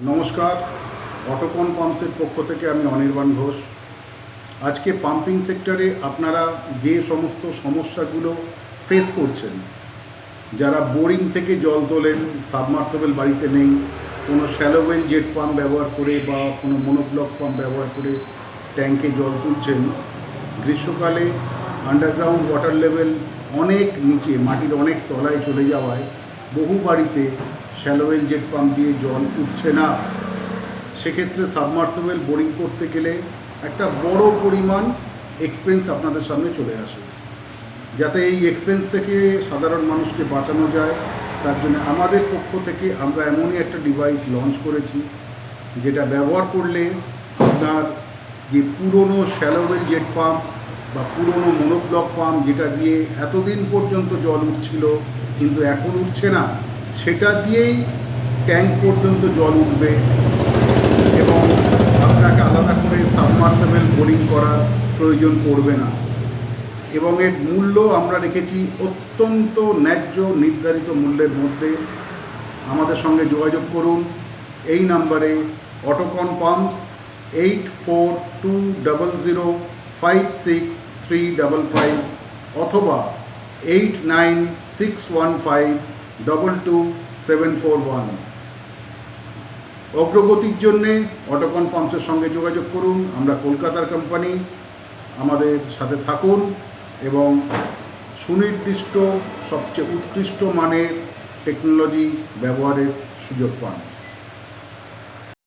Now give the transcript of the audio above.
নমস্কার, অটোকন পাম্পসের পক্ষ থেকে আমি অনির্বাণ ঘোষ। আজকে পাম্পিং সেক্টরে আপনারা যে সমস্ত সমস্যাগুলো ফেস করছেন, যারা বোরিং থেকে জল তোলেন, সাবমার্সিবল বাড়িতে নেই, কোনো শ্যালোওয়েল জেট পাম্প ব্যবহার করে বা কোনো মনোব্লক পাম্প ব্যবহার করে ট্যাঙ্কে জল তুলছেন, গ্রীষ্মকালে আন্ডারগ্রাউন্ড ওয়াটার লেভেল অনেক নিচে, মাটির অনেক তলায় চলে যাওয়ায় বহু বাড়িতে শ্যালোওয়েল জেট পাম্প দিয়ে জল উঠছে না। সেক্ষেত্রে সাবমার্সিবল বোরিং করতে গেলে একটা বড় পরিমাণ এক্সপেন্স আপনাদের সামনে চলে আসে। যাতে এই এক্সপেন্স থেকে সাধারণ মানুষকে বাঁচানো যায়, তার জন্য আমাদের পক্ষ থেকে আমরা এমনই একটা ডিভাইস লঞ্চ করেছি, যেটা ব্যবহার করলে আপনার যে পুরনো শ্যালোওয়েল জেট পাম্প বা পুরনো মনোব্লক পাম্প, যেটা দিয়ে এতদিন পর্যন্ত জল উঠছিল কিন্তু এখন উঠছে না, সেটা দিয়েই ট্যাঙ্ক পর্যন্ত জল উঠবে এবং আপনাকে আলাদা করে সাবমার্সিবল বোরিং করার প্রয়োজন পড়বে না। এবং এর মূল্য আমরা রেখেছি অত্যন্ত ন্যায্য নির্ধারিত মূল্যের মধ্যে। আমাদের সঙ্গে যোগাযোগ করুন এই নাম্বারে, অটোকন পাম্পস 8420056355 অথবা 8961522741। অগ্রগতির জন্যে অটোকন পাম্পসের সঙ্গে যোগাযোগ করুন। আমরা কলকাতার কোম্পানি, আমাদের সাথে থাকুন এবং সুনির্দিষ্ট সবচেয়ে উৎকৃষ্ট মানের টেকনোলজি ব্যবহারের সুযোগ পান।